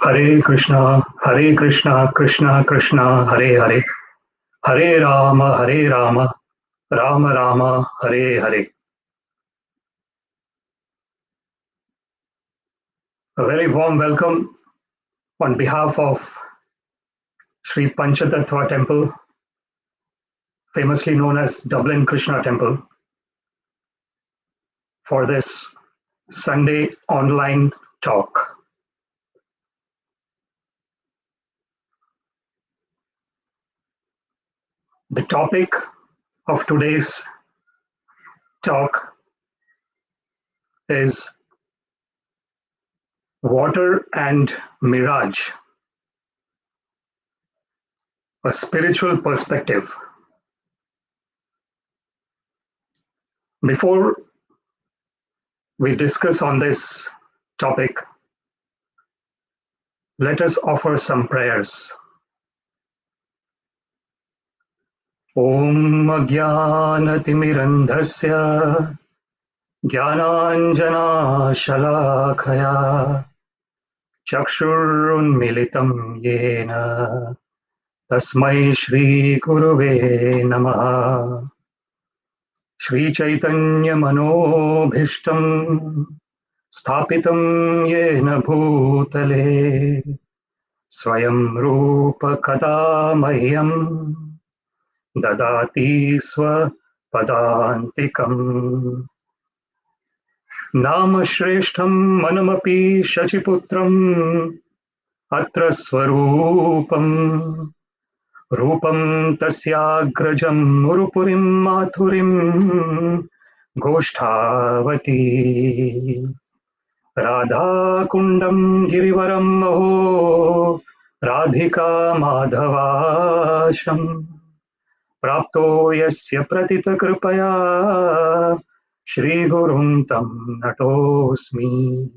Hare Krishna, Krishna Krishna, Hare Hare, Hare Rama, Rama Rama, Hare Hare. A very warm welcome on behalf of Sri Panchatattva Temple, famously known as Dublin Krishna Temple, for this Sunday online talk. The topic of today's talk is Water and Mirage, a spiritual perspective. Before we discuss on this topic, let us offer some prayers. Om Ajnanatimirandhasya Jnananjana Shalakaya Chakshurunmilitam Yena Tasmai Shri Guruve Namaha. Shri Chaitanya Manobhishtam Sthapitam Yena Bhutale Swayam Rupa Kada Mahyam Dadati Swa Padantikam. Nama Shreshtham Manamapi Shachiputram Atra Swarupam Rupam Tasyagrajam Urupurim Mathurim Goshthavati Radha Kundam Girivaram Maho Radhika Madhavasham Prapto Yasya Pratita Kripaya Shri Gurum Tam Natosmi.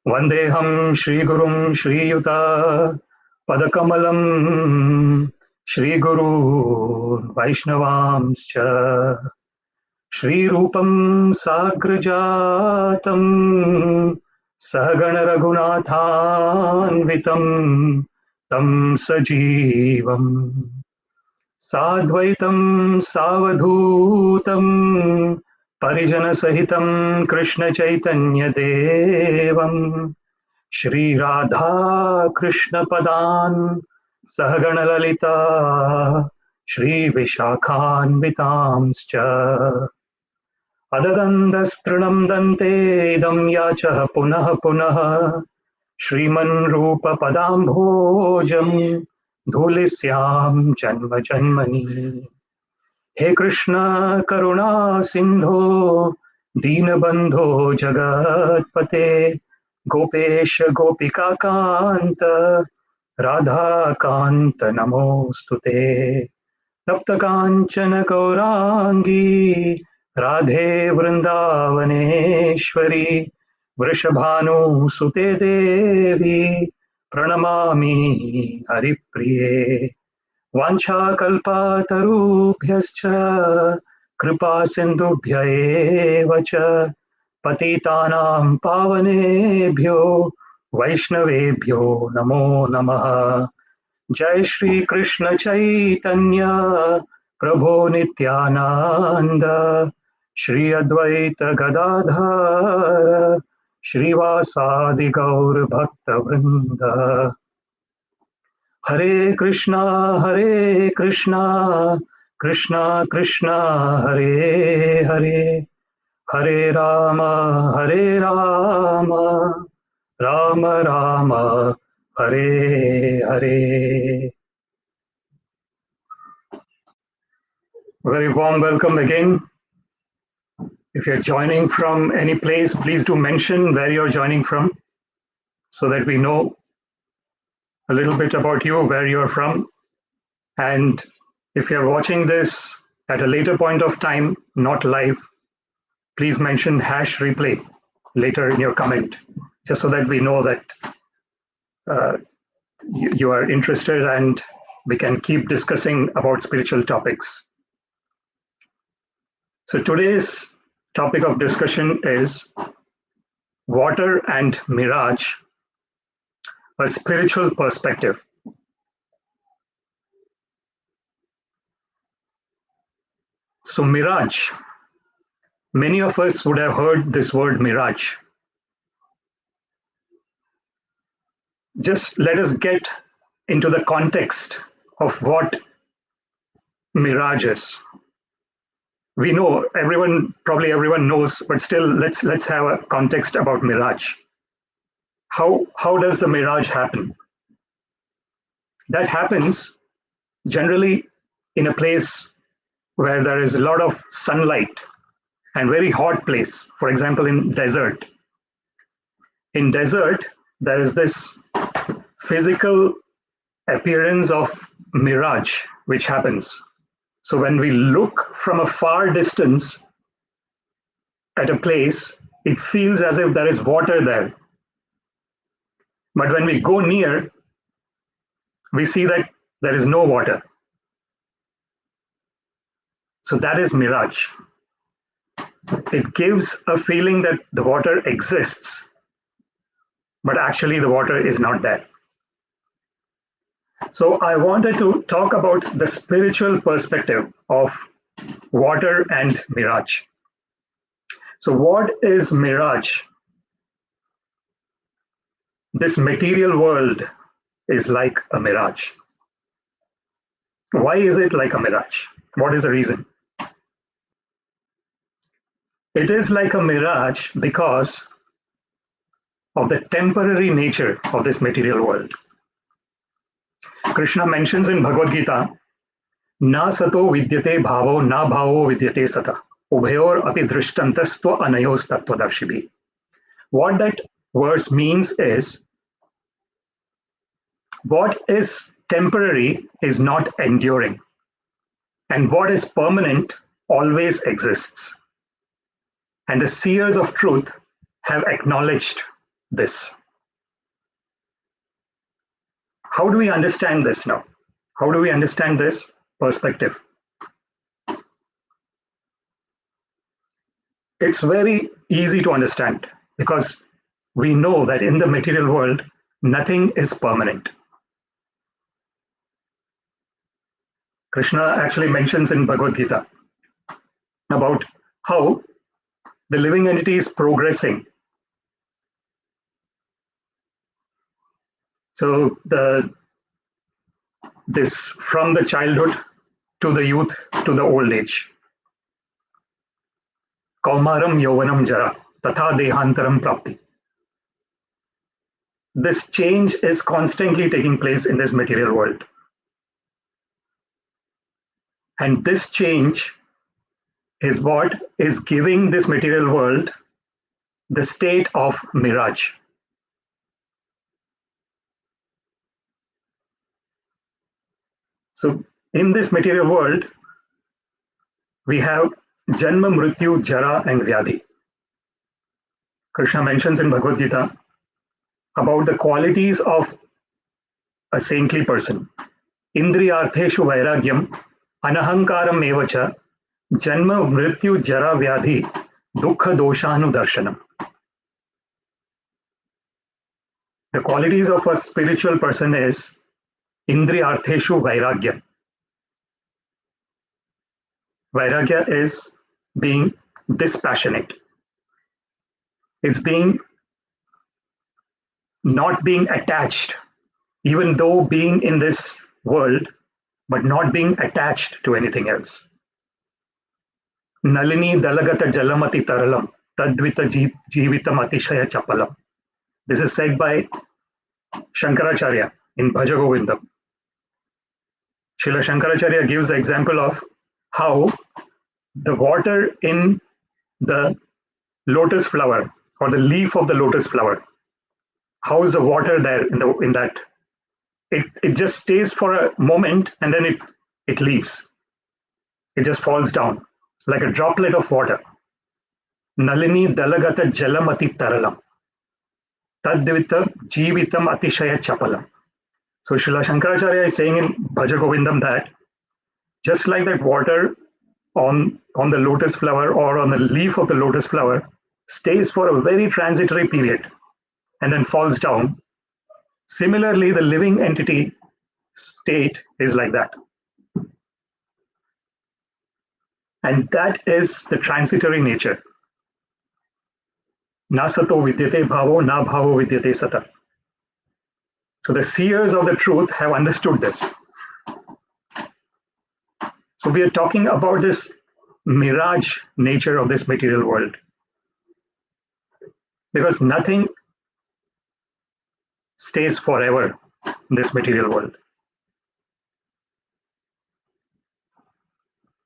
Vandeham Shri Gurum Shri Yuta Padakamalam Shri Guru Vaishnavamscha Shri Rupam Sagrajatam Sahagana Raghunathanvitam Tam Sajivam Sadvaitam Savadhutam Parijana Sahitam Krishna Chaitanya Devam Shri Radha Krishna Padan Sahagana Lalita Shri Vishakhanvitamscha Adadandastranam Dante Idam Yachaha Punaha Punaha Shriman Rupa Padambhojam Dhulisyam Janma Janmani. He Krishna Karuna Sindho Deenabandho Jagatpate Gopesha Gopika Kanta Radha Kanta Namostute Tapta Kanchana Gaurangi Radhe Vrindavaneshwari Vrishabhanu Sute Devi Pranamami Haripriye Vancha kalpatarubhyascha kripa sindhubhya eva cha patitanam pavanebhyo vaishnavebhyo namo namaha. Jai Shri Krishna Chaitanya Prabhu Nityananda Shri Advaita Gadadhara Shrivasadi Gaur Bhakta Vrinda. Hare Krishna, Krishna Krishna, Hare Hare, Hare Rama, Rama Rama, Hare Hare. Very warm welcome again. If you're joining from any place, please do mention where you're joining from so that we know a little bit about you, where you're from. And if you're watching this at a later point of time, not live, please mention #replay later in your comment, just so that we know that you are interested and we can keep discussing about spiritual topics. So today's topic of discussion is water and mirage, a spiritual perspective. So mirage, many of us would have heard this word mirage. Just let us get into the context of what mirage is. We know probably everyone knows, but still let's have a context about mirage. How does the mirage happen? That happens generally in a place where there is a lot of sunlight and very hot place. For example, in desert. In desert, there is this physical appearance of mirage which happens. So when we look from a far distance at a place, it feels as if there is water there. But when we go near, we see that there is no water. So that is mirage. It gives a feeling that the water exists, but actually the water is not there. So I wanted to talk about the spiritual perspective of water and mirage. So what is mirage? This material world is like a mirage. Why is it like a mirage? What is the reason? It is like a mirage because of the temporary nature of this material world. Krishna mentions in Bhagavad Gita, na sato vidyate bhavo na bhavo vidyate sata. Ubhayor api drishtantastva anayos tattvadarshibi. What that verse means is, what is temporary is not enduring, and what is permanent always exists. And the seers of truth have acknowledged this. How do we understand this now? How do we understand this perspective? It's very easy to understand because we know that in the material world, nothing is permanent. Krishna actually mentions in Bhagavad Gita about how the living entity is progressing. So this from the childhood to the youth to the old age. Kaumaram yovanam jara tatha dehantaram prapti. This change is constantly taking place in this material world. And this change is what is giving this material world the state of mirage. So in this material world, we have Janma, Mrityu, Jara, and Vyadhi. Krishna mentions in Bhagavad Gita about the qualities of a saintly person. Indriyartheshu vairagyam, anahankaram evacha, Janma, Mrityu, Jara, Vyadhi, Dukkha doshanu darshanam. The qualities of a spiritual person is Indriyartheshu vairagya. Vairagya is being dispassionate. It's not being attached, even though being in this world, but not being attached to anything else. Nalini dalagata jalamati taralam, tadvita jivitam atishaya chapalam. This is said by Shankaracharya in Bhaja Govinda. Srila Shankaracharya gives the example of how the water in the lotus flower or the leaf of the lotus flower, how is the water there in that? It just stays for a moment and then it leaves. It just falls down like a droplet of water. Nalini dalagata jalamati taralam, tadvita jivitam atishaya chapalam. So Srila Shankaracharya is saying in Bhaja Govindam that just like that water on the lotus flower or on the leaf of the lotus flower stays for a very transitory period and then falls down, Similarly, the living entity state is like that. And that is the transitory nature. Na sato vidyate bhavo, na bhavo vidyate sata. So the seers of the truth have understood this. So we are talking about this mirage nature of this material world. Because nothing stays forever in this material world.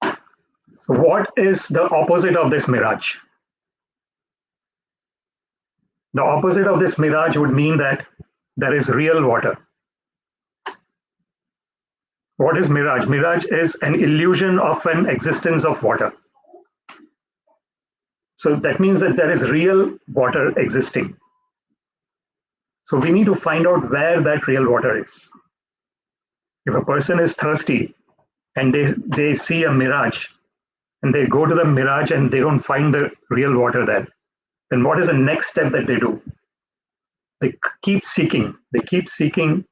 So what is the opposite of this mirage? The opposite of this mirage would mean that there is real water. What is mirage? Mirage is an illusion of an existence of water. So that means that there is real water existing. So we need to find out where that real water is. If a person is thirsty and they see a mirage and they go to the mirage and they don't find the real water there, then what is the next step that they do? They keep seeking. They keep seeking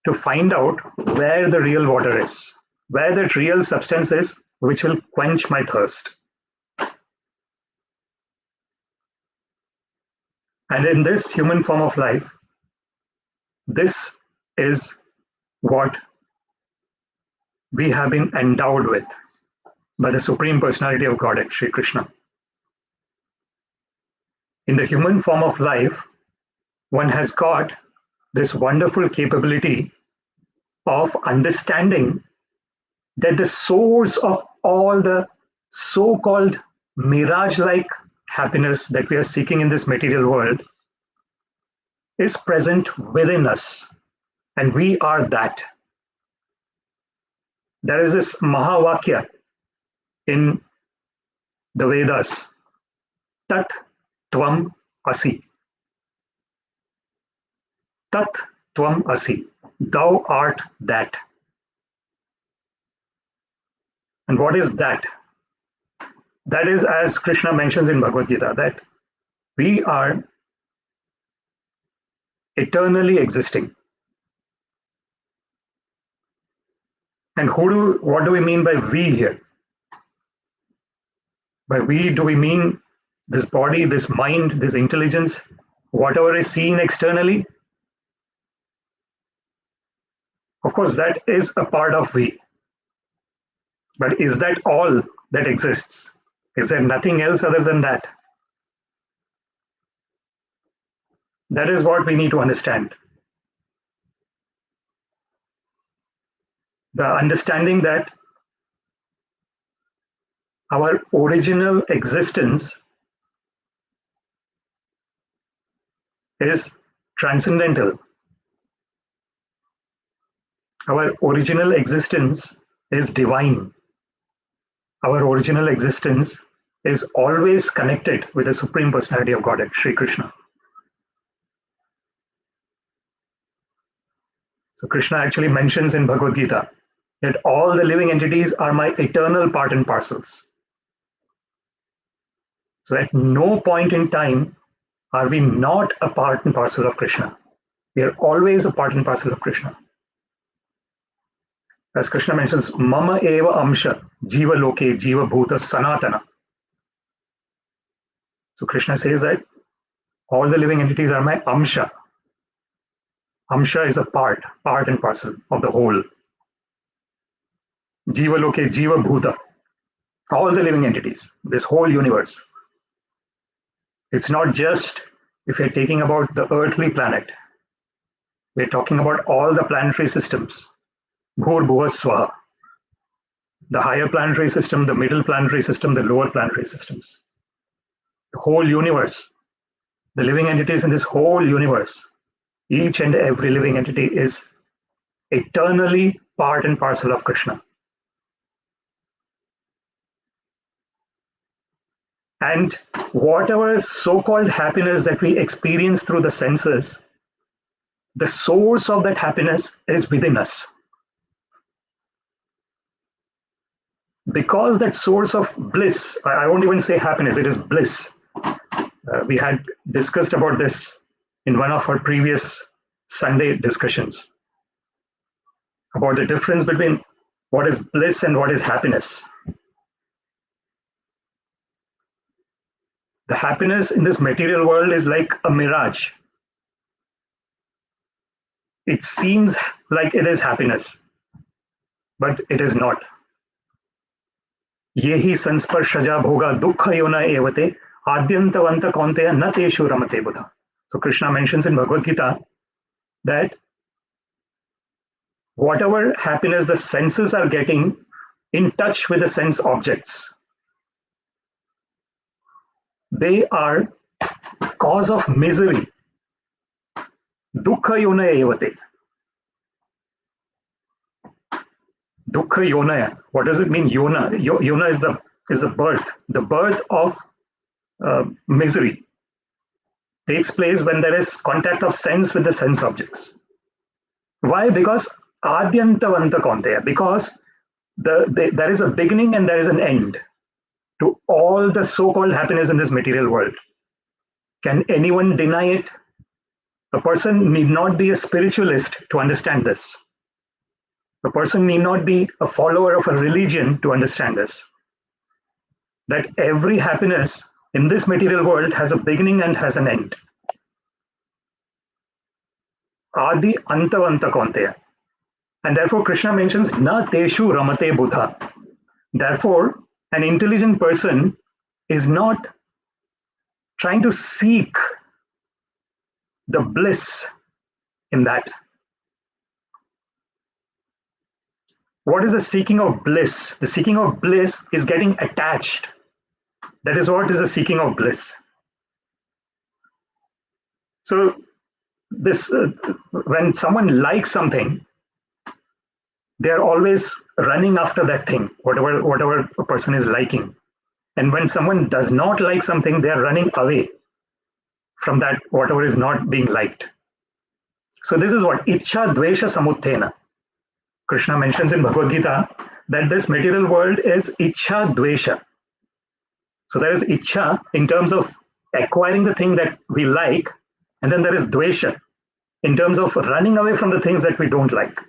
to find out where the real water is, where that real substance is, which will quench my thirst. And in this human form of life, this is what we have been endowed with by the Supreme Personality of Godhead, Sri Krishna. In the human form of life, one has got this wonderful capability of understanding that the source of all the so-called mirage-like happiness that we are seeking in this material world is present within us, and we are that. There is this Mahavakya in the Vedas, Tat Tvam Asi. Tat Tvam Asi. Thou art that. And what is that? That is, as Krishna mentions in Bhagavad Gita, that we are eternally existing. And what do we mean by we here? By we, do we mean this body, this mind, this intelligence, whatever is seen externally? Of course, that is a part of we. But is that all that exists? Is there nothing else other than that? That is what we need to understand. The understanding that our original existence is transcendental. Our original existence is divine. Our original existence is always connected with the Supreme Personality of Godhead, Sri Krishna. So Krishna actually mentions in Bhagavad Gita that all the living entities are my eternal part and parcels. So at no point in time are we not a part and parcel of Krishna. We are always a part and parcel of Krishna. As Krishna mentions, Mama eva amsha, jiva loke, jiva bhuta sanatana. So Krishna says that all the living entities are my amsha. Amsha is a part and parcel of the whole. Jiva loke, jiva bhuta. All the living entities, this whole universe. It's not just if you're taking about the earthly planet. We're talking about all the planetary systems. Bhur Bhuva Swaha. The higher planetary system, the middle planetary system, the lower planetary systems. The whole universe. The living entities in this whole universe. Each and every living entity is eternally part and parcel of Krishna. And whatever so-called happiness that we experience through the senses, the source of that happiness is within us. Because that source of bliss, I won't even say happiness, it is bliss. We had discussed about this in one of our previous Sunday discussions about the difference between what is bliss and what is happiness. The happiness in this material world is like a mirage. It seems like it is happiness, but it is not. Yehi sansparshaja bhoga dukkha yona evate adyantavanta kaunteya na teshu ramate buddha. So Krishna mentions in Bhagavad Gita that whatever happiness the senses are getting in touch with the sense objects, they are cause of misery. Dukkha yona evate. Dukkha yonaya. What does it mean? Yona. Yona is the birth. The birth of misery takes place when there is contact of sense with the sense objects. Why? Because adyantavanta kaunteya. Because there is a beginning and there is an end to all the so-called happiness in this material world. Can anyone deny it? A person need not be a spiritualist to understand this. A person need not be a follower of a religion to understand this. That every happiness in this material world has a beginning and has an end. Adi antavanta kaunteya. And therefore Krishna mentions na teshu ramate buddha. Therefore, an intelligent person is not trying to seek the bliss in that. What is the seeking of bliss? The seeking of bliss is getting attached. That is what is the seeking of bliss. So this when someone likes something, they are always running after that thing, whatever a person is liking. And when someone does not like something, they are running away from that, whatever is not being liked. So this is what Ichcha Dvesha Samuthena. Krishna mentions in Bhagavad Gita that this material world is Ichcha Dvesha. So there is Ichcha in terms of acquiring the thing that we like, and then there is Dvesha in terms of running away from the things that we don't like.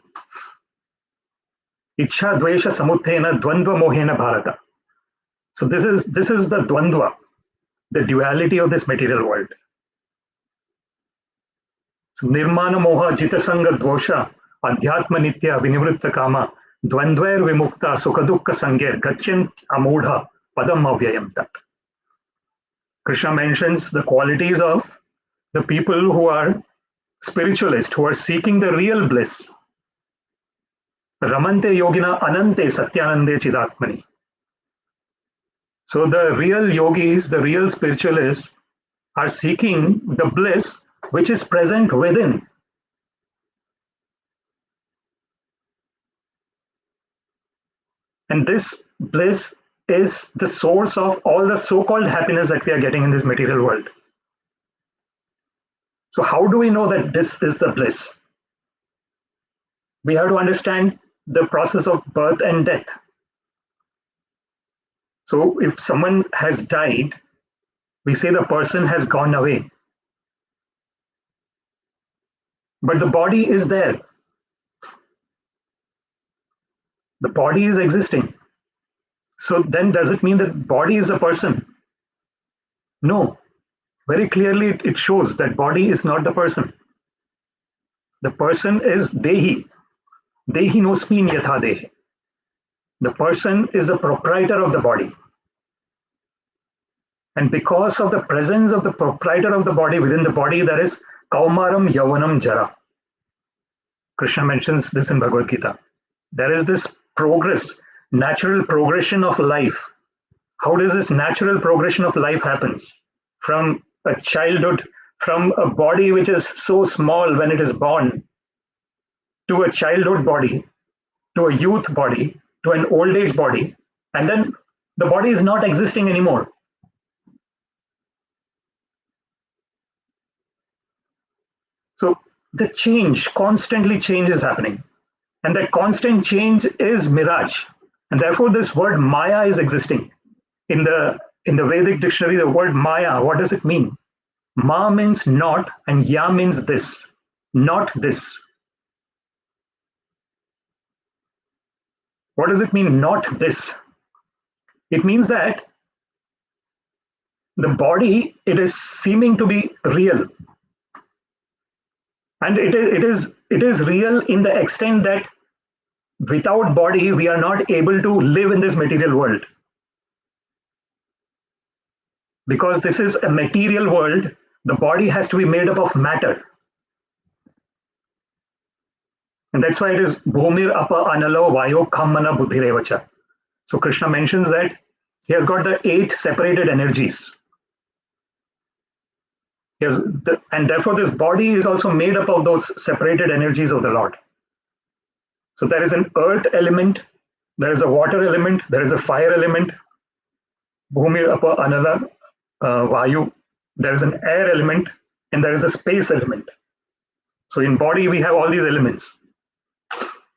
Ichcha Dvesha Samuthena Dvandva Mohena Bharata. So this is the Dvandva, the duality of this material world. So Nirmana Moha Jitasanga Dvosha Adhyatma Nitya Vinivritta Kama Dvandvair Vimukta Sukadukka Sangir Gachyant Amudha Padam Avyayam Tat. Krishna mentions the qualities of the people who are spiritualists, who are seeking the real bliss. Ramante Yogina Anante Satyanande Chidatmani. So the real yogis, the real spiritualists are seeking the bliss which is present within. And this bliss is the source of all the so-called happiness that we are getting in this material world. So how do we know that this is the bliss? We have to understand the process of birth and death. So if someone has died, we say the person has gone away. But the body is there. The body is existing. So then does it mean that body is a person? No. Very clearly it shows that body is not the person. The person is Dehi. Dehi nosmin yatha Dehi. The person is the proprietor of the body. And because of the presence of the proprietor of the body within the body, there is Kaumaram Yavanam Jara. Krishna mentions this in Bhagavad Gita. There is this progress, natural progression of life. How does this natural progression of life happens? From a childhood, from a body which is so small when it is born, to a childhood body, to a youth body, to an old age body, and then the body is not existing anymore. So the change, constantly change is happening. And that constant change is mirage. And therefore this word Maya is existing. In the Vedic dictionary, the word Maya, what does it mean? Ma means not and Ya means this. not this. What does it mean, not this? It means that the body, it is seeming to be real. And it is real in the extent that without body, we are not able to live in this material world. Because this is a material world, the body has to be made up of matter. And that's why it is Bhumir Apa Analo Vayo Kammana Buddhirevacha. So Krishna mentions that he has got the 8 separated energies. And therefore this body is also made up of those separated energies of the Lord. So there is an earth element, there is a water element, there is a fire element, Bhumir Apa Anala Vayu, there is an air element, and there is a space element. So in body we have all these elements.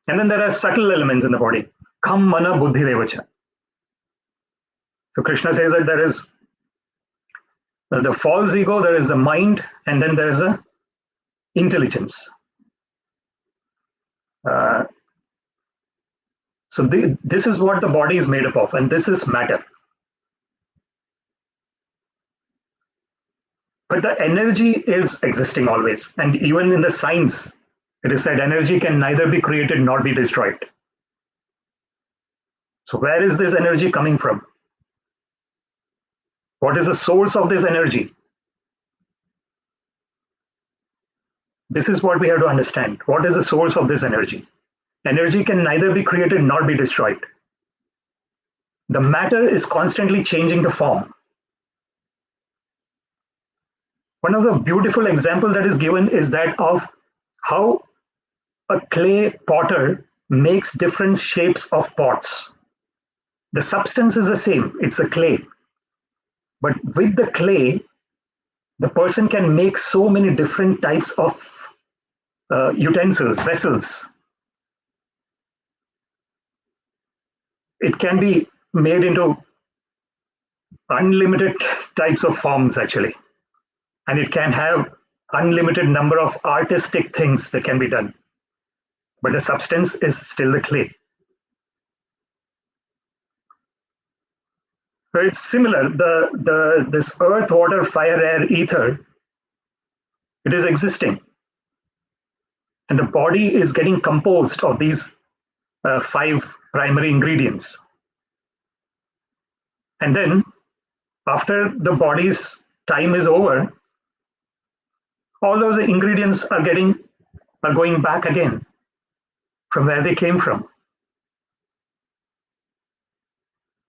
And then there are subtle elements in the body. Kam mana buddhi revacha. So Krishna says that there is the false ego, there is the mind, and then there is the intelligence. This is what the body is made up of, and this is matter. But the energy is existing always. And even in the science, it is said energy can neither be created nor be destroyed. So where is this energy coming from? What is the source of this energy? This is what we have to understand. What is the source of this energy? Energy can neither be created nor be destroyed. The matter is constantly changing the form. One of the beautiful examples that is given is that of how a clay potter makes different shapes of pots. The substance is the same, it's a clay. But with the clay, the person can make so many different types of utensils, vessels. It can be made into unlimited types of forms actually. And it can have unlimited number of artistic things that can be done. But the substance is still the clay. So it's similar. This earth, water, fire, air, ether, it is existing. And the body is getting composed of these 5 primary ingredients. And then after the body's time is over, all those ingredients are going back again from where they came from.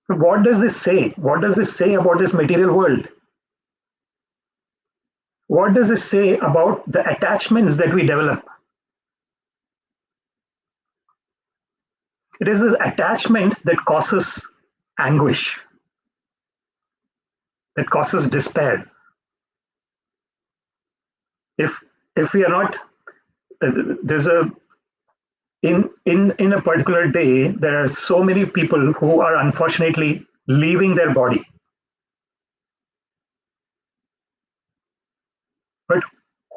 So what does this say? What does this say about this material world? What does this say about the attachments that we develop? It is this attachment that causes anguish, that causes despair. If we are not, there's a in a particular day, there are so many people who are unfortunately leaving their body. But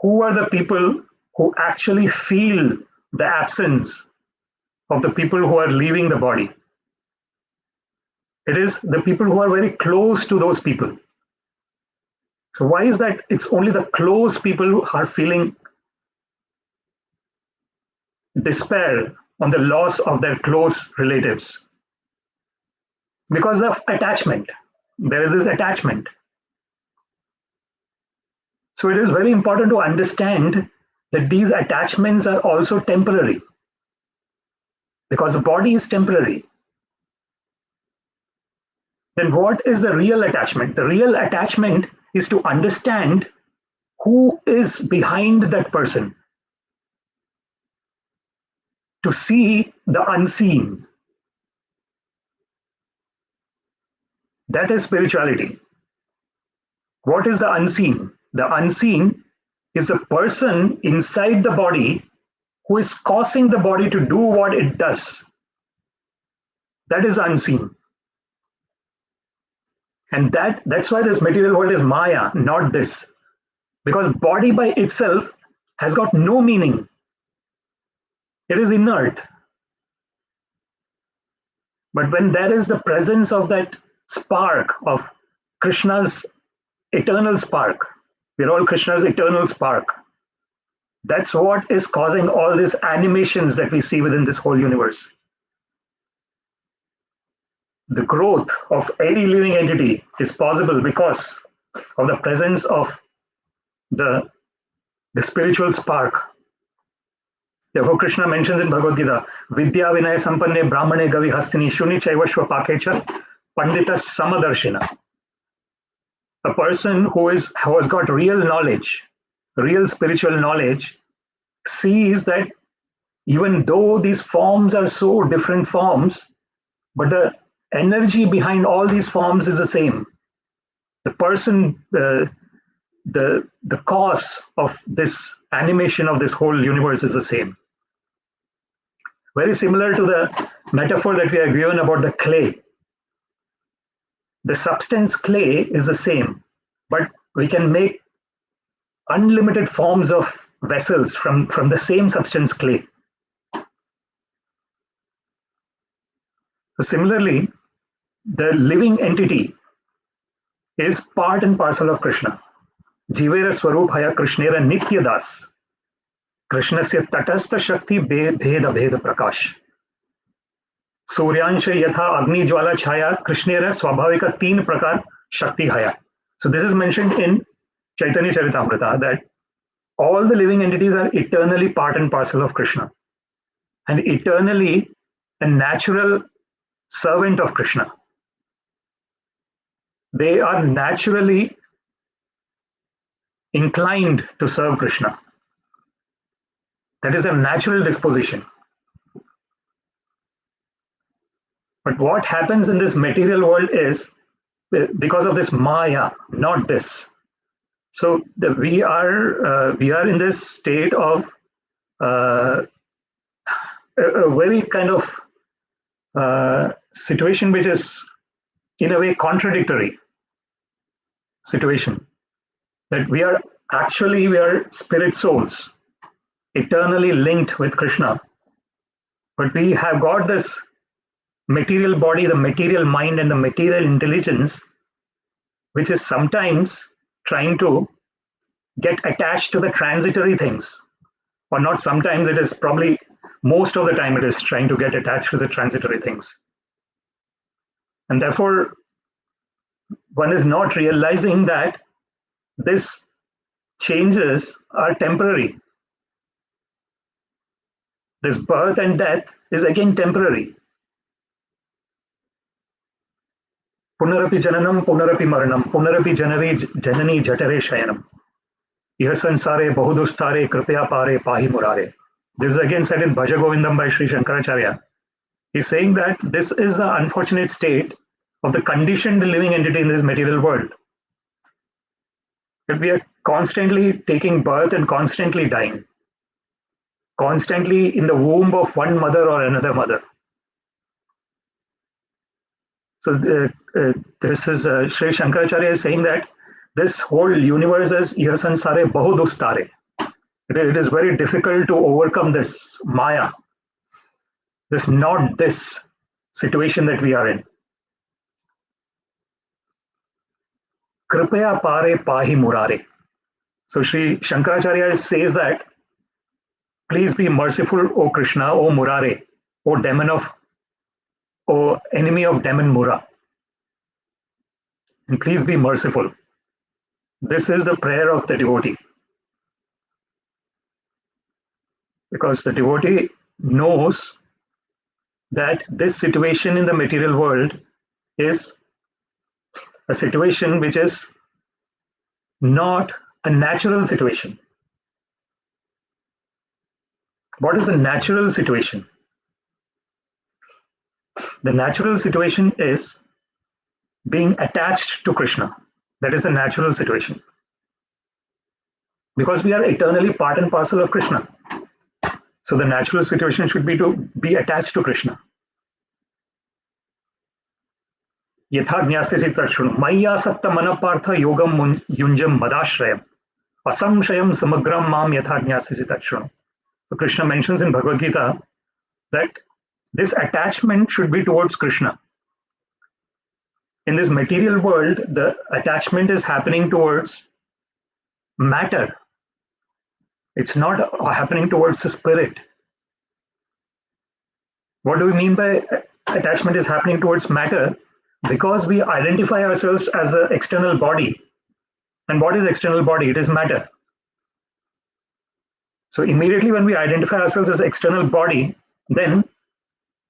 who are the people who actually feel the absence of the people who are leaving the body? It is the people who are very close to those people. So why is that? It's only the close people who are feeling despair on the loss of their close relatives. Because of attachment. There is this attachment. So it is very important to understand that these attachments are also temporary. Because the body is temporary. Then what is the real attachment? The real attachment is to understand who is behind that person. To see the unseen. That is spirituality. What is the unseen? The unseen is a person inside the body who is causing the body to do what it does. That is unseen. And that's why this material world is Maya, not this. Because body by itself has got no meaning. It is inert. But when there is the presence of that spark of Krishna's eternal spark, we're all Krishna's eternal spark. That's what is causing all these animations that we see within this whole universe. The growth of any living entity is possible because of the presence of the spiritual spark. Therefore, Krishna mentions in Bhagavad Gita, Vidya Vinaya Sampanne Brahmane Gavi Hastini Shuni Chaivashwa Pakecha Pandita Samadarshina. A person who has got real knowledge, real spiritual knowledge, sees that even though these forms are so different forms, but the energy behind all these forms is the same. The person, the cause of this animation of this whole universe is the same. Very similar to the metaphor that we are given about the clay. The substance clay is the same, but we can make unlimited forms of vessels from the same substance clay. So similarly, the living entity is part and parcel of Krishna. Jivera Swarupaya Krishnera Nityadas. Krishnasya Tatastha Shakti Bheda Bheda Prakash. Suryansha Yatha Agni Jwala Chhaya Krishnera Swabhavika Teen Prakar Shakti Haya. So this is mentioned in Chaitanya Charitamrita that all the living entities are eternally part and parcel of Krishna and eternally a natural servant of Krishna. They are naturally inclined to serve Krishna. That is a natural disposition. But what happens in this material world is because of this Maya, not this. So we are in this state of a very kind of situation which is in a way contradictory situation. That we are spirit souls, eternally linked with Krishna. But we have got this material body, the material mind, and the material intelligence, which is sometimes trying to get attached to the transitory things. Or not sometimes, it is probably most of the time it is trying to get attached to the transitory things. And therefore, one is not realizing that these changes are temporary. This birth and death is again temporary. Punarapi jananam, punarapi maranam, punarapi janani jatare shayanam. Iha sansare bahudustare kripya pare pahi murare. This is again said in Bhaja Govindam by Sri Shankaracharya. He's saying that this is the unfortunate state of the conditioned living entity in this material world. That we are constantly taking birth and constantly dying. Constantly in the womb of one mother or another mother. So this is Sri Shankaracharya is saying that this whole universe is Ihasansare Bahudustare. It is very difficult to overcome this Maya, this not this situation that we are in. Kripaya pare pahi murare. So Sri Shankaracharya says that please be merciful, O Krishna, O Murare, O enemy of demon Mura. And please be merciful. This is the prayer of the devotee. Because the devotee knows that this situation in the material world is a situation which is not a natural situation. What is a natural situation? The natural situation is being attached to Krishna. That is a natural situation. Because we are eternally part and parcel of Krishna. So the natural situation should be to be attached to Krishna. Yatha jnasasi tarshun maya satta manapartha yogam yunjam madashrayam Asamshayam samagram mam yatha jnasasi tatshrunu. So Krishna mentions in Bhagavad Gita that this attachment should be towards Krishna. In this material world, the attachment is happening towards matter. It's not happening towards the spirit. What do we mean by attachment is happening towards matter? Because we identify ourselves as an external body. And what is external body? It is matter. So immediately when we identify ourselves as external body, then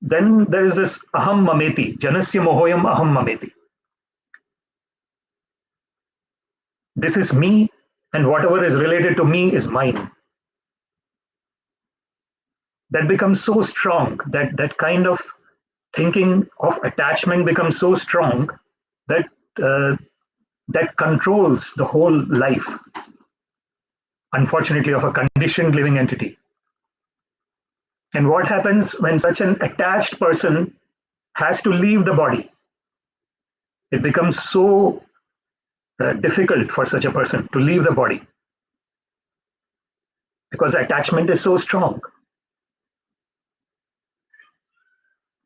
there is this aham mameti, janasya mohoyam aham mameti. This is me, and whatever is related to me is mine. That becomes so strong, that kind of thinking of attachment becomes so strong that that controls the whole life, unfortunately, of a conditioned living entity. And what happens when such an attached person has to leave the body? It becomes so difficult for such a person to leave the body because attachment is so strong.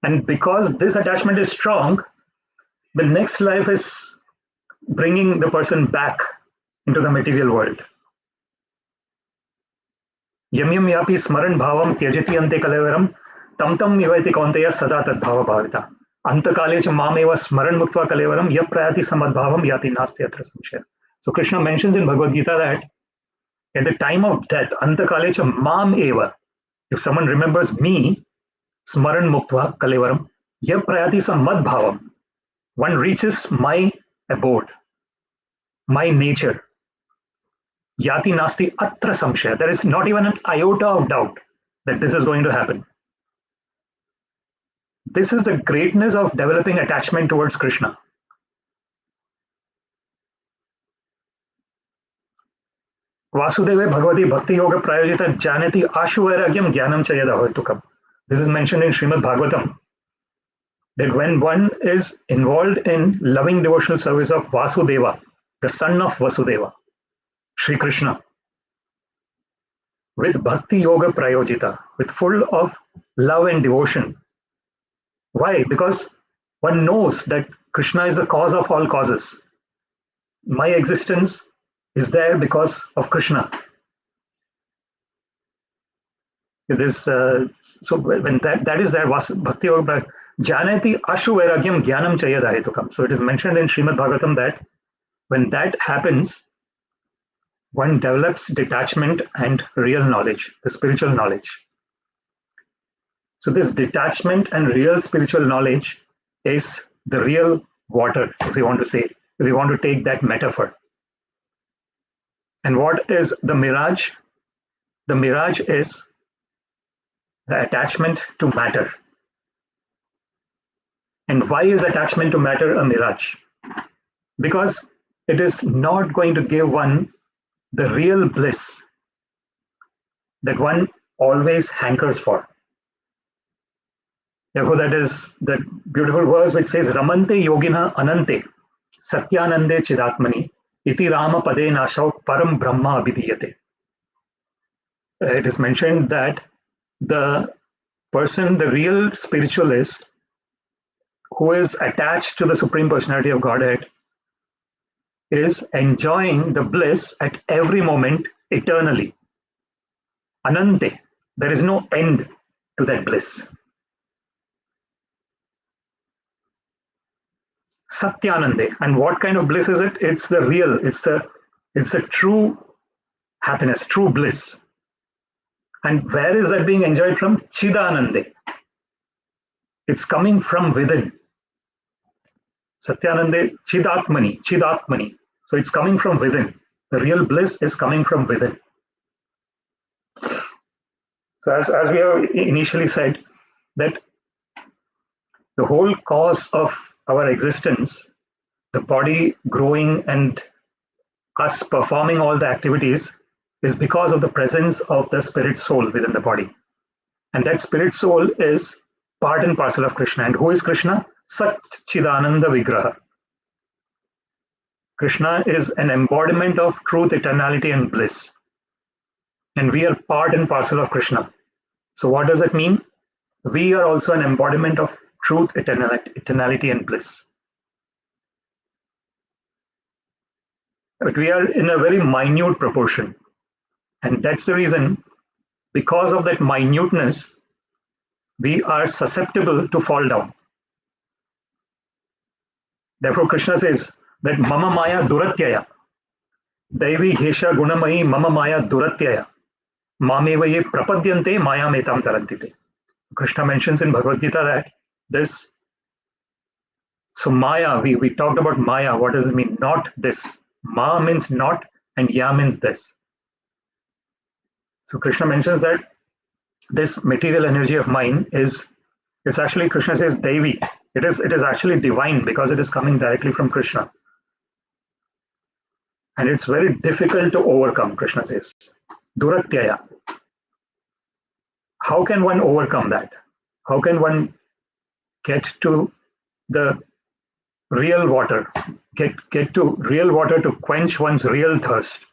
And because this attachment is strong, the next life is bringing the person back into the material world. Yam yam yapi smaran bhavam tyajati ante kalevaram tam tam ivati kaunteya sada tad bhava bhavita. Antakale cha mameva smaran muktva kalevaram yap prayati samad bhavam yati nasti atra samshaya. So Krishna mentions in Bhagavad Gita that at the time of death, antakale cha mam eva, if someone remembers me, smaran muktva kalevaram yap prayati samad bhavam, one reaches my abode, my nature. Yati nasti atra samshaya. There is not even an iota of doubt that this is going to happen. This is the greatness of developing attachment towards Krishna. Vasudeve Bhagavati Bhakti Yoga Prayojita Janati Ashu Vairagyam Jnanam cha yada hoitukam. This is mentioned in Srimad Bhagavatam, that when one is involved in loving devotional service of Vasudeva, the son of Vasudeva, Sri Krishna, with Bhakti Yoga Prayojita, with full of love and devotion. Why? Because one knows that Krishna is the cause of all causes. My existence is there because of Krishna. It is, so when that is there, Bhakti Yoga Janati Ashu Vairagyam Jnanam cha yada hetukam. So it is mentioned in Srimad Bhagavatam that when that happens, one develops detachment and real knowledge, the spiritual knowledge. So this detachment and real spiritual knowledge is the real water, if we want to say, if we want to take that metaphor. And what is the mirage? The mirage is the attachment to matter. And why is attachment to matter a mirage? Because it is not going to give one the real bliss that one always hankers for. Therefore, that is that beautiful verse which says, Ramante yogina anante satyanande chidatmani iti rama pade nashau param brahma abhidiyate. It is mentioned that the person, the real spiritualist, who is attached to the Supreme Personality of Godhead, is enjoying the bliss at every moment eternally. Anante, there is no end to that bliss. Satyanande, and what kind of bliss is it? It's the real, it's a true happiness, true bliss. And where is that being enjoyed from? Chidanande. It's coming from within. Satyanande, Chidatmani. So it's coming from within. The real bliss is coming from within. So as we have initially said, that the whole cause of our existence, the body growing and us performing all the activities, is because of the presence of the spirit soul within the body. And that spirit soul is part and parcel of Krishna. And who is Krishna? Sat Chidananda Vigraha. Krishna is an embodiment of truth, eternality, and bliss. And we are part and parcel of Krishna. So what does that mean? We are also an embodiment of truth, eternality, and bliss. But we are in a very minute proportion. And that's the reason, because of that minuteness, we are susceptible to fall down. Therefore, Krishna says that Mama Maya Duratyaya, Devi Hesha Gunamayi Mama Maya Duratyaya, Mameva ye prapadyante Maya metam tarantite. Krishna mentions in Bhagavad Gita that this, so Maya, we talked about Maya, what does it mean? Not this. Ma means not, and Ya means this. So Krishna mentions that this material energy of mine it's actually, Krishna says, Devi. It is actually divine because it is coming directly from Krishna. And it's very difficult to overcome, Krishna says. Duratyaya. How can one overcome that? How can one get to the real water? Get to real water to quench one's real thirst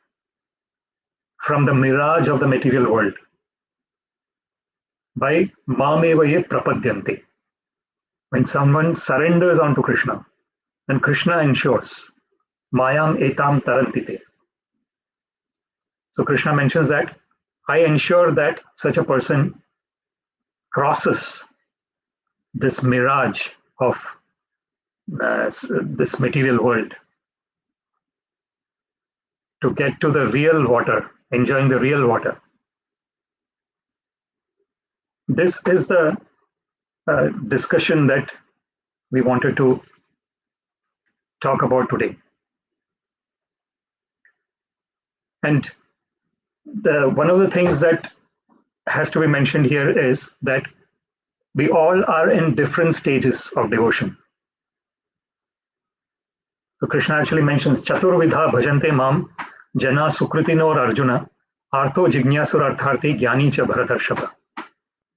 from the mirage of the material world? By Mameva ye prapadyante. When someone surrenders onto Krishna, then Krishna ensures Mayam etam tarantite. So Krishna mentions that I ensure that such a person crosses this mirage of this material world to get to the real water, enjoying the real water. This is the discussion that we wanted to talk about today. And one of the things that has to be mentioned here is that we all are in different stages of devotion. So Krishna actually mentions Chaturvidha bhajante mam jana sukritinor arjuna artho jignasur artharthi jnani cha bharatarshava.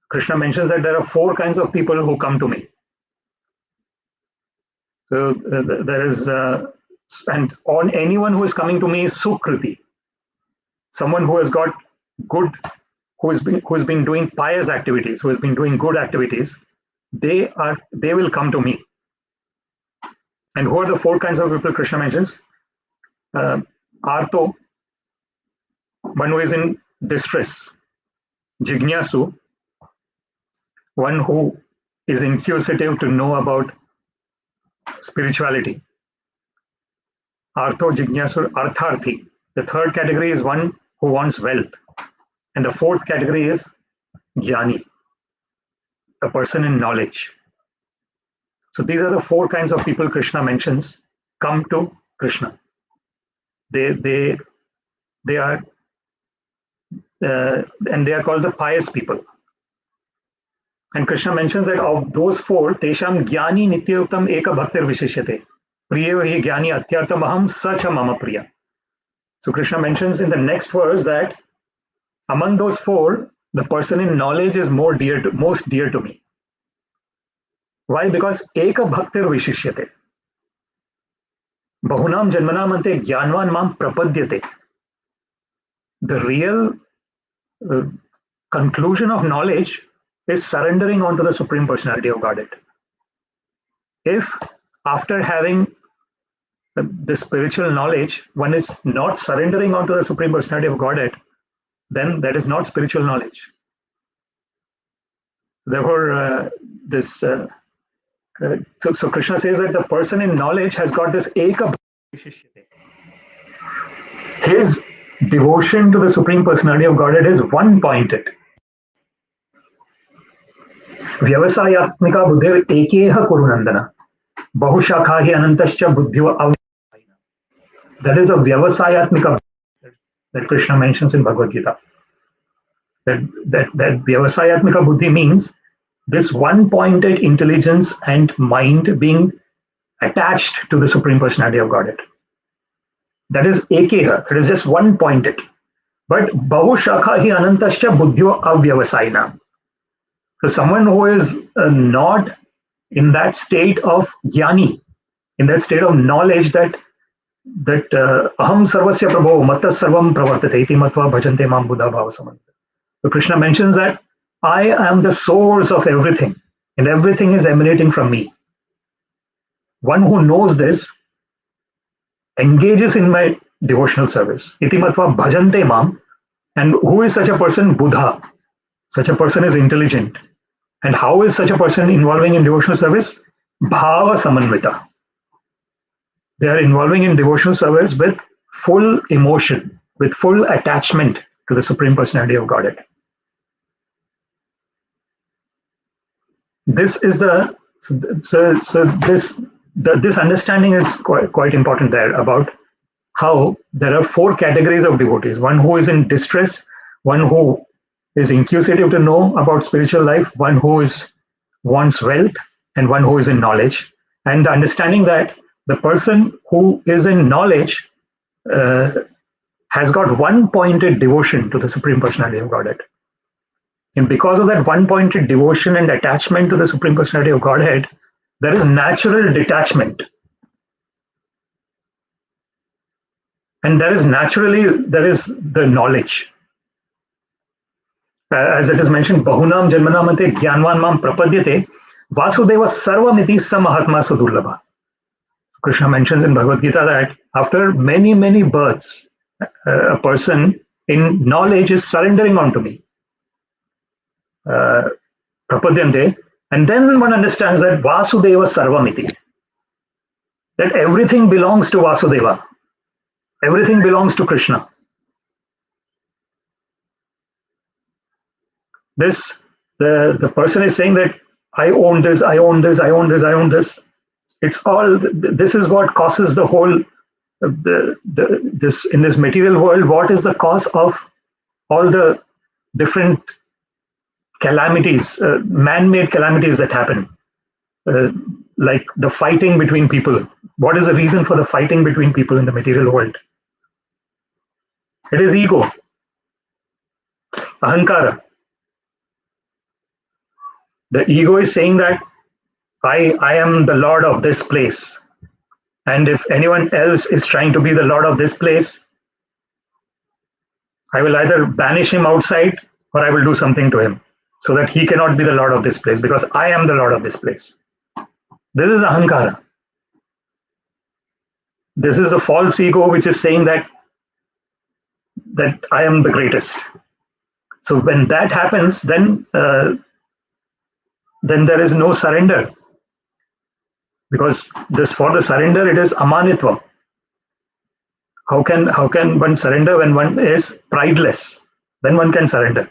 Krishna mentions that there are 4 kinds of people who come to me. So there is, and on anyone who is coming to me is sukriti, someone who has got good, who has been doing pious activities, who has been doing good activities. They will come to me. And who are the 4 kinds of people Krishna mentions? Artho, one who is in distress. Jignasu, one who is inquisitive to know about spirituality. Artho Jignasur Artharthi. The 3rd category is one who wants wealth. And the 4th category is Jnani, a person in knowledge. So these are the 4 kinds of people Krishna mentions come to Krishna. They are and they are called the pious people. And Krishna mentions that of those 4, Tesham Jnani Nityuktam Eka Bhaktir Vishishyate. Priyo hi Jnani Atyartamaham Sacha Mama Priya. So Krishna mentions in the next verse that among those 4, the person in knowledge is most dear to me. Why? Because Eka Bhaktir Vishishyate. Bahunam Janmanam Ante Jnanvan Mam Prapadyate. The real conclusion of knowledge is surrendering onto the Supreme Personality of Godhead. If after having the spiritual knowledge, one is not surrendering onto the Supreme Personality of Godhead, then that is not spiritual knowledge. Therefore, so Krishna says that the person in knowledge has got this Eka. His devotion to the Supreme Personality of Godhead is one-pointed. Vyavasayatmika buddhir ekeha kurunandana bahushakha hi anantascha buddhiva avayina. That is a vyavasayatmika that Krishna mentions in Bhagavad Gita. That vyavasayatmika buddhi means this one-pointed intelligence and mind being attached to the Supreme Personality of Godhead. That is ekeha, that is just one-pointed. But bahushakha hi anantascha buddhiva avyavasayina. So someone who is not in that state of jnani, in that state of knowledge that that aham sarvasya prabho matta sarvam pravartate iti matva bhajante mam buddha bhava samanta. So Krishna mentions that I am the source of everything and everything is emanating from me. One who knows this engages in my devotional service. Iti matva bhajante mam. And who is such a person? Buddha. Such a person is intelligent. And how is such a person involving in devotional service? Bhava samanvita. They are involving in devotional service with full emotion, with full attachment to the Supreme Personality of Godhead. This is this understanding is quite important there about how there are four categories of devotees. One who is in distress, one who is inquisitive to know about spiritual life, one who wants wealth, and one who is in knowledge. And understanding that the person who is in knowledge has got one-pointed devotion to the Supreme Personality of Godhead. And because of that one-pointed devotion and attachment to the Supreme Personality of Godhead, there is natural detachment. And there is the knowledge. As it is mentioned, Bahunam Janmanamate Gyanvan Mam Prapadyate Vasudeva Sarvamiti Samahatma Sudurlabha. Krishna mentions in Bhagavad Gita that after many, many births, a person in knowledge is surrendering onto me. Prapadyante. And then one understands that Vasudeva Sarvamiti. That everything belongs to Vasudeva. Everything belongs to Krishna. The person is saying that I own this, I own this, I own this, I own this. It's all, this is what causes the whole, this in this material world, what is the cause of all the different calamities, man-made calamities that happen, like the fighting between people. What is the reason for the fighting between people in the material world? It is ego, ahankara. The ego is saying that I am the lord of this place. And if anyone else is trying to be the lord of this place, I will either banish him outside or I will do something to him so that he cannot be the lord of this place because I am the lord of this place. This is ahankara. This is the false ego which is saying that I am the greatest. So when that happens, then there is no surrender. Because for the surrender, it is amanitvam. How can one surrender when one is prideless? Then one can surrender.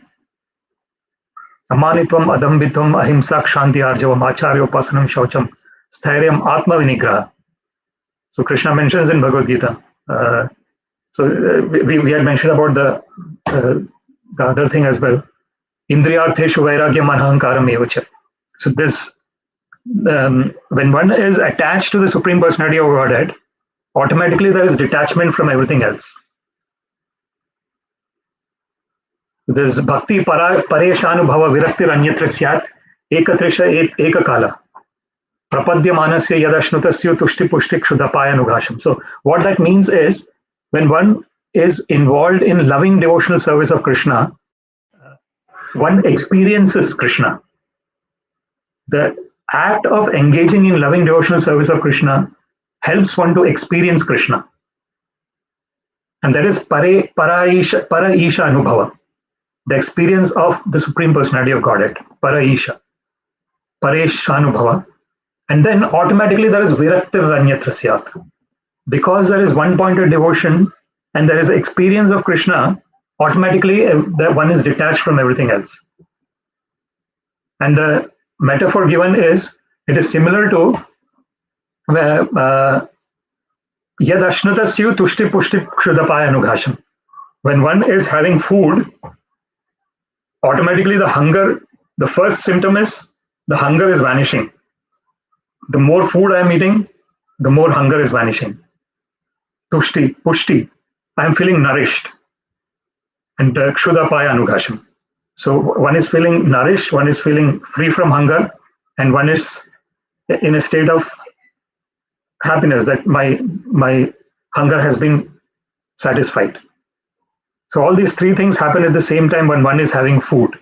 Amanitvam, adambitvam, ahimsa, kshanti, arjavam, acharya, upasanam, shaucham, stairyam, atma vinigraha. So Krishna mentions in Bhagavad Gita. We had mentioned about the other thing as well. Indriyartheshu vairagyam anahankaram evacha. So this, when one is attached to the Supreme Personality of Godhead, automatically there is detachment from everything else. This bhakti pareshanubhava viraktir anyatra syat ekatrisha ekakala prapadya manasya yadashnutasya tushti pushti kshudapaya nugasham. So what that means is when one is involved in loving devotional service of Krishna, one experiences Krishna. The act of engaging in loving devotional service of Krishna helps one to experience Krishna. And that is para isha anubhava, the experience of the Supreme Personality of Godhead, para isha, paresha anubhava. And then automatically there is viraktir anyatra syat. Because there is one-pointed devotion and there is experience of Krishna, automatically one is detached from everything else. And the metaphor given is, it is similar to yad ashnatasyu tushti pushti kshudapaya anughasham. When one is having food, automatically the first symptom is the hunger is vanishing. The more food I am eating, the more hunger is vanishing. Tushti, pushti, I am feeling nourished. And kshudapaya anughasham. So one is feeling nourished, one is feeling free from hunger, and one is in a state of happiness that my hunger has been satisfied. So all these three things happen at the same time when one is having food.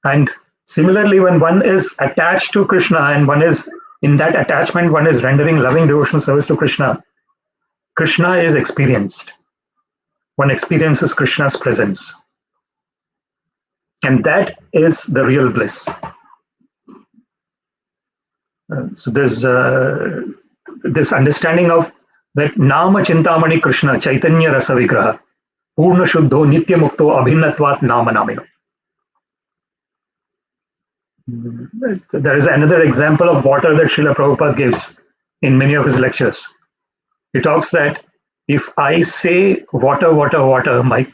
And similarly, when one is attached to Krishna and one is in that attachment, one is rendering loving devotional service to Krishna, Krishna is experienced. One experiences Krishna's presence. And that is the real bliss. So there's this understanding of that Nama Chintamani Krishna Chaitanya Rasa Vigraha Purna Shuddho Nitya Mukto Abhinnatvat Nama Namino. There is another example of water that Srila Prabhupada gives in many of his lectures. He talks that if I say water, water, water, my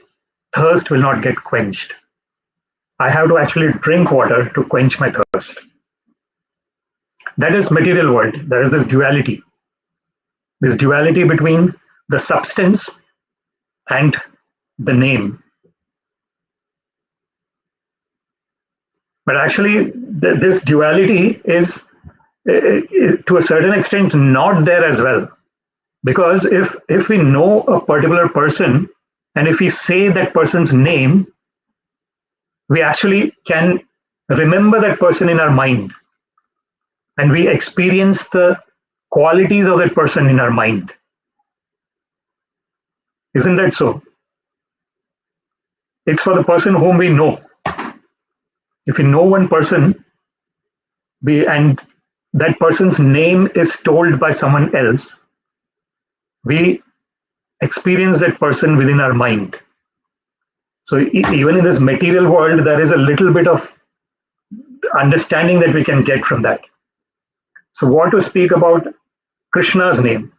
thirst will not get quenched. I have to actually drink water to quench my thirst. That is material world. There is this duality between the substance and the name. But actually, this duality is, to a certain extent, not there as well. Because if we know a particular person, and if we say that person's name, we actually can remember that person in our mind. And we experience the qualities of that person in our mind. Isn't that so? It's for the person whom we know. If we know one person, and that person's name is told by someone else, we experience that person within our mind. So even in this material world, there is a little bit of understanding that we can get from that. So what to speak about Krishna's name?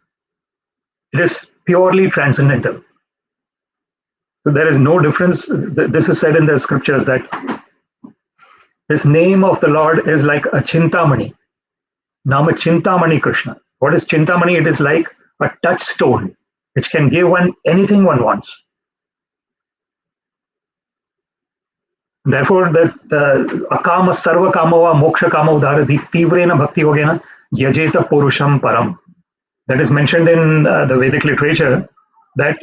It is purely transcendental. So there is no difference. This is said in the scriptures that this name of the Lord is like a Chintamani. Nama Chintamani Krishna. What is Chintamani? It is like a touchstone which can give one anything one wants. Therefore, that akama sarva kamava moksha kama udharati tivrena bhakti yogena yajeta purusham param. That is mentioned in the Vedic literature. That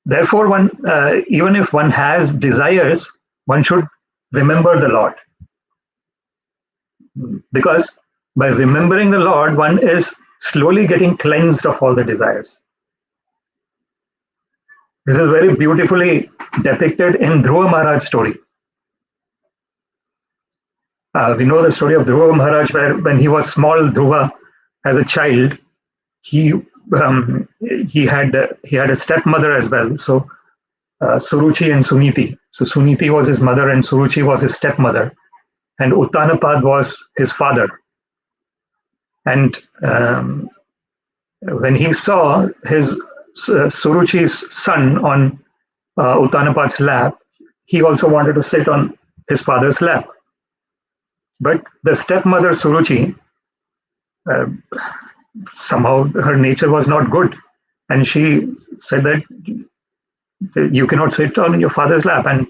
therefore, one even if one has desires, one should remember the Lord, because by remembering the Lord, one is slowly getting cleansed of all the desires. This is very beautifully depicted in Dhruva Maharaj's story. We know the story of Dhruva Maharaj, where when he was small, Dhruva, as a child, he had a stepmother as well. So Suruchi and Suniti. So Suniti was his mother and Suruchi was his stepmother, and Uttanapad was his father. And when he saw his Suruchi's son on Uttanapad's lap, he also wanted to sit on his father's lap. But the stepmother Suruchi, somehow her nature was not good, and she said that you cannot sit on your father's lap. And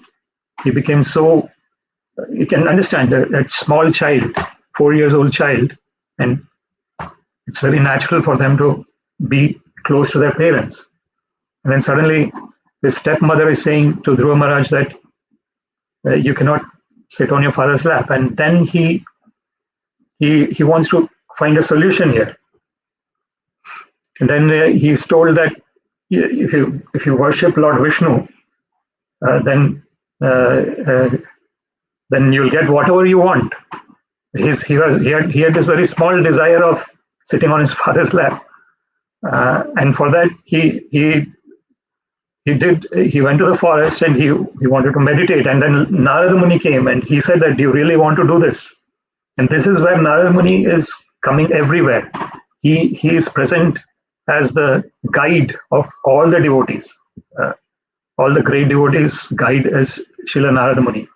he became so, you can understand a small child, 4 years old child, and it's very natural for them to be close to their parents. And then suddenly the stepmother is saying to Dhruva Maharaj that you cannot sit on your father's lap. And then he wants to find a solution here. And then he's told that if you worship Lord Vishnu, then you'll get whatever you want. He had this very small desire of sitting on his father's lap, and for that he went to the forest and he wanted to meditate. And then Narada Muni came and he said that, do you really want to do this? And this is where Narada Muni is coming everywhere. He is present as the guide of all the devotees. All the great devotees guide as Srila Narada Muni.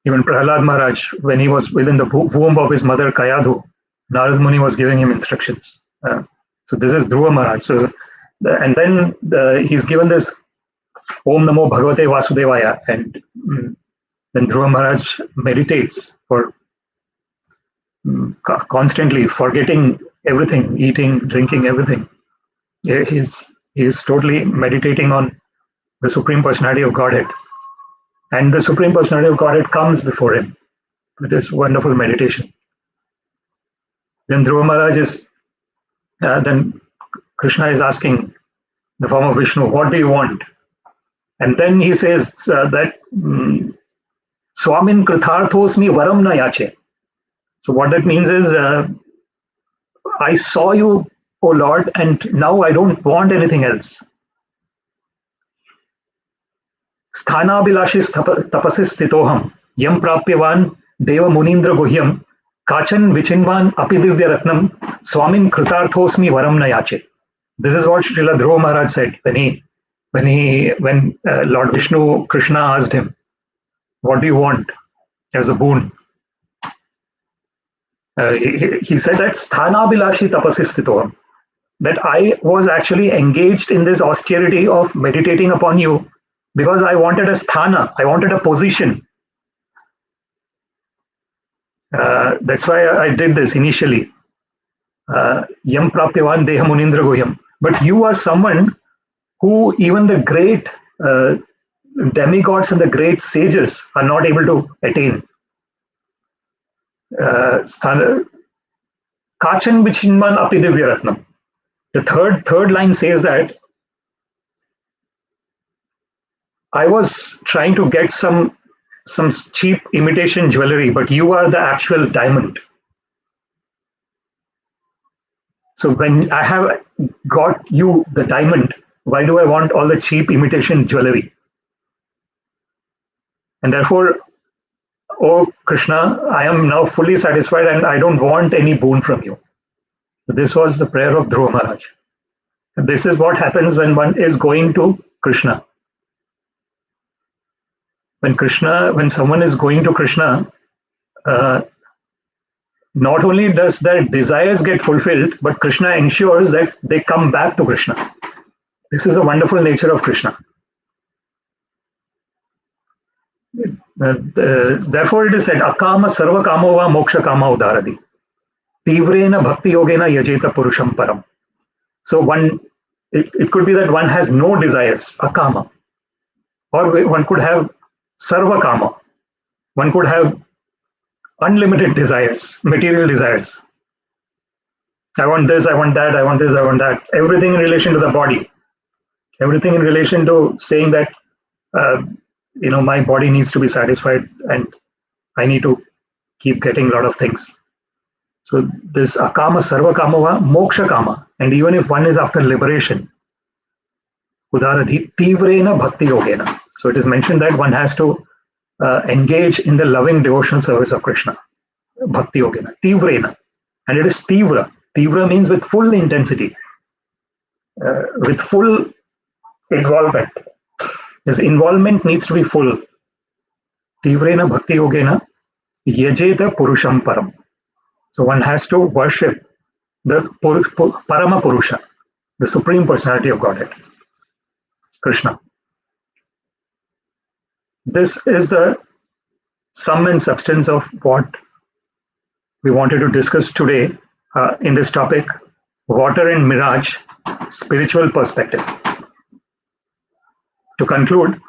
Even Prahlad Maharaj, when he was within the womb of his mother Kayadhu, Narada Muni was giving him instructions. So this is Dhruva Maharaj. So, and then he's given this Om Namo Bhagavate Vasudevaya, and then Dhruva Maharaj meditates for constantly, forgetting everything, eating, drinking, everything. He's totally meditating on the Supreme Personality of Godhead. And the Supreme Personality of Godhead comes before him with this wonderful meditation. Then Dhruva Maharaj then Krishna is asking the form of Vishnu, what do you want? And then he says that Swamin Kritharthosmi Varam na yache. So what that means is, I saw you, O Lord, and now I don't want anything else. Sthanabhilashis tapasis stitoham yam prapyavan deva munindra guhyam kachan vichinvan apidivya ratnam swamin kritharthosmi varam na yache. This is what Srila Dhruva Maharaj said when Lord Vishnu, Krishna asked him, what do you want as a boon? He said that sthanabhilashi tapasistitoham, that I was actually engaged in this austerity of meditating upon you because I wanted a sthana, I wanted a position. That's why I did this initially. Yam prapyavan deha munindra guhyam. But you are someone who even the great demigods and the great sages are not able to attain. Kachan vichinman apidivya ratnam. The third line says that I was trying to get some cheap imitation jewelry, but you are the actual diamond. So when I have got you the diamond, why do I want all the cheap imitation jewelry? And therefore, oh Krishna, I am now fully satisfied and I don't want any boon from you. So this was the prayer of Dhruva Maharaj. And this is what happens when one is going to Krishna. When someone is going to Krishna, not only does their desires get fulfilled, but Krishna ensures that they come back to Krishna. This is the wonderful nature of Krishna. Therefore it is said, akama sarva kamo va moksha kama udaradi. Tivrena bhakti yogena yajeta purusham param. So it could be that one has no desires, akama. Or one could have sarva kama. One could have unlimited desires, material desires. I want this, I want that, I want this, I want that. Everything in relation to the body. Everything in relation to saying that, my body needs to be satisfied and I need to keep getting a lot of things. So this akama, sarva kama va moksha kama. And even if one is after liberation, udaradhi tivrena bhakti yogena. So it is mentioned that one has to engage in the loving devotional service of Krishna. Bhakti yogena, tivrena. And it is tivra. Tivra means with full intensity, with full involvement. This involvement needs to be full. Tivrena bhakti yogena yajeta purusham param. So one has to worship the Parama Purusha, the Supreme Personality of Godhead, Krishna. This is the sum and substance of what we wanted to discuss today in this topic, Water and Mirage, Spiritual Perspective. To conclude,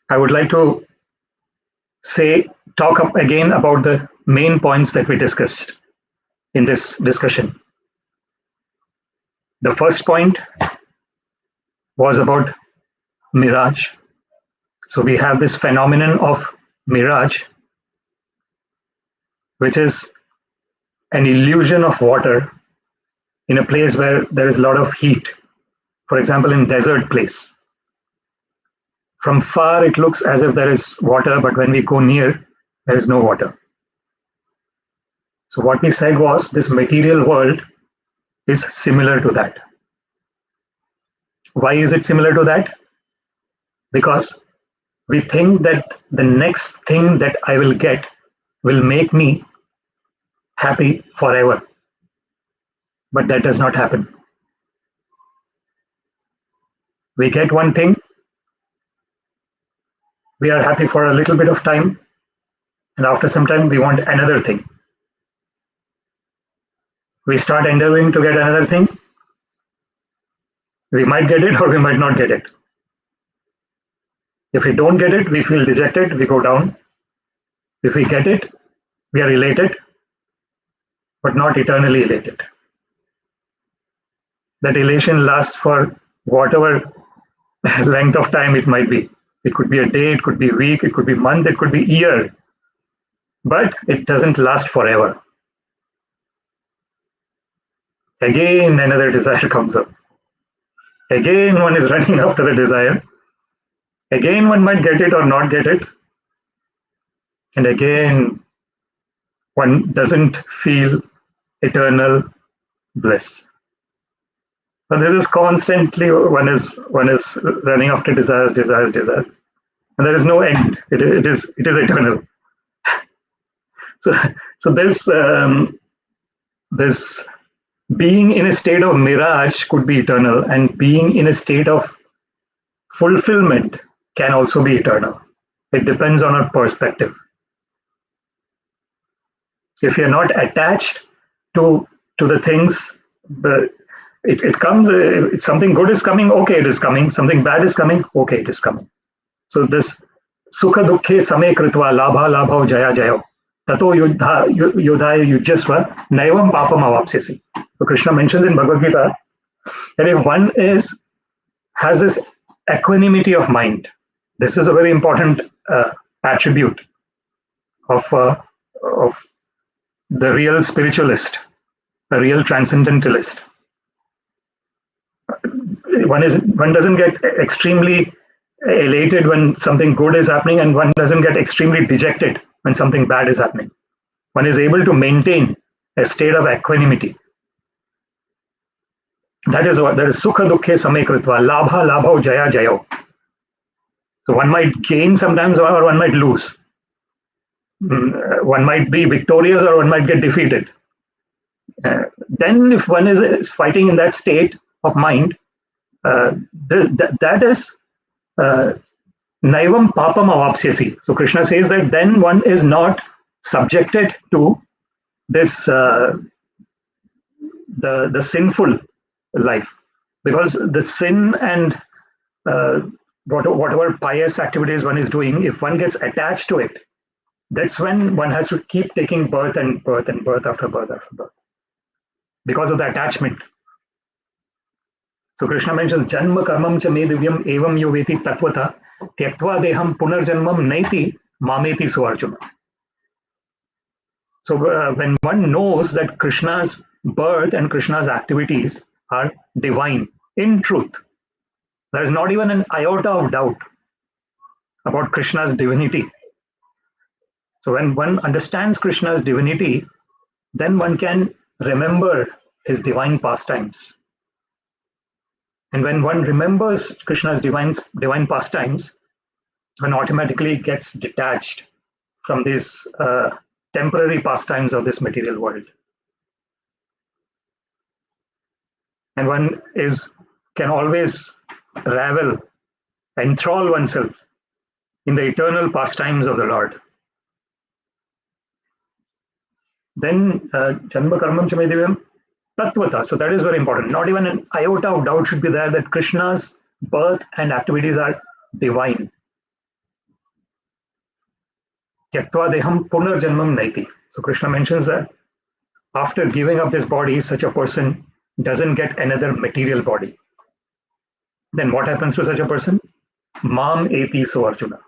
I would like to talk up again about the main points that we discussed in this discussion. The first point was about mirage. So we have this phenomenon of mirage, which is an illusion of water in a place where there is a lot of heat. For example, in desert place. From far, it looks as if there is water, but when we go near, there is no water. So what we said was this material world is similar to that. Why is it similar to that? Because we think that the next thing that I will get will make me happy forever. But that does not happen. We get one thing, we are happy for a little bit of time, and after some time we want another thing. We start endeavoring to get another thing, We might get it or we might not get it. If we don't get it, we feel dejected, we go down. If we get it, we are elated, but not eternally elated. That elation lasts for whatever length of time it might be. It could be a day, it could be a week, it could be a month, it could be a year. But it doesn't last forever. Again, another desire comes up. Again, one is running after the desire. Again, one might get it or not get it. And again, one doesn't feel eternal bliss. So this is constantly one is running after desires, and there is no end. It is eternal. So this being in a state of mirage could be eternal, and being in a state of fulfillment can also be eternal. It depends on our perspective. If you're not attached to the things, it comes. If something good is coming, okay, it is coming. Something bad is coming, okay, it is coming. So this sukha dukkhe same kritva labha labha jaya jayo tato yodhaya yujyasva naivam papam avapsyasi. So Krishna mentions in Bhagavad Gita that if one has this equanimity of mind, this is a very important attribute of the real spiritualist, the real transcendentalist. One doesn't get extremely elated when something good is happening, and one doesn't get extremely dejected when something bad is happening. One is able to maintain a state of equanimity. That is sukha dukkhe same kritva labha labha jaya jayo. So one might gain sometimes or one might lose. One might be victorious or one might get defeated. Then if one is fighting in that state of mind, that is naivam papam avapsyasi. So Krishna says that then one is not subjected to this the sinful life, because the sin and whatever pious activities one is doing, if one gets attached to it, that's when one has to keep taking birth and birth and birth after birth after birth, because of the attachment. So Krishna mentions Janma karmam cha me divyam evam yo veti tatvata tyaktva deham punarjanmam naiti mameti suarjuna. So when one knows that Krishna's birth and Krishna's activities are divine in truth, there is not even an iota of doubt about Krishna's divinity. So when one understands Krishna's divinity, then one can remember his divine pastimes. And when one remembers Krishna's divine pastimes, one automatically gets detached from these temporary pastimes of this material world. And one can always enthrall oneself in the eternal pastimes of the Lord. Then Janma Karmam Chame Divyam Tattvata. So that is very important. Not even an iota of doubt should be there that Krishna's birth and activities are divine. Tyaktva deham punarjanmam naiti. So Krishna mentions that after giving up this body, such a person doesn't get another material body. Then what happens to such a person? Mam eti so Arjuna.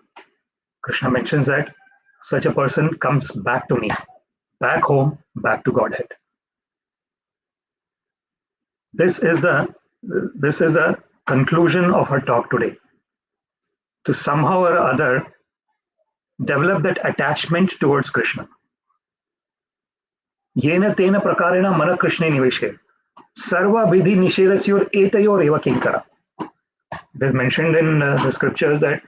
Krishna mentions that such a person comes back to me, back home, back to Godhead. This is the conclusion of our talk today. To somehow or other develop that attachment towards Krishna. Yena tena prakarena mana Krishne niveshe. Sarva vidhi nishedasyor etayor eva kinkara. It is mentioned in the scriptures that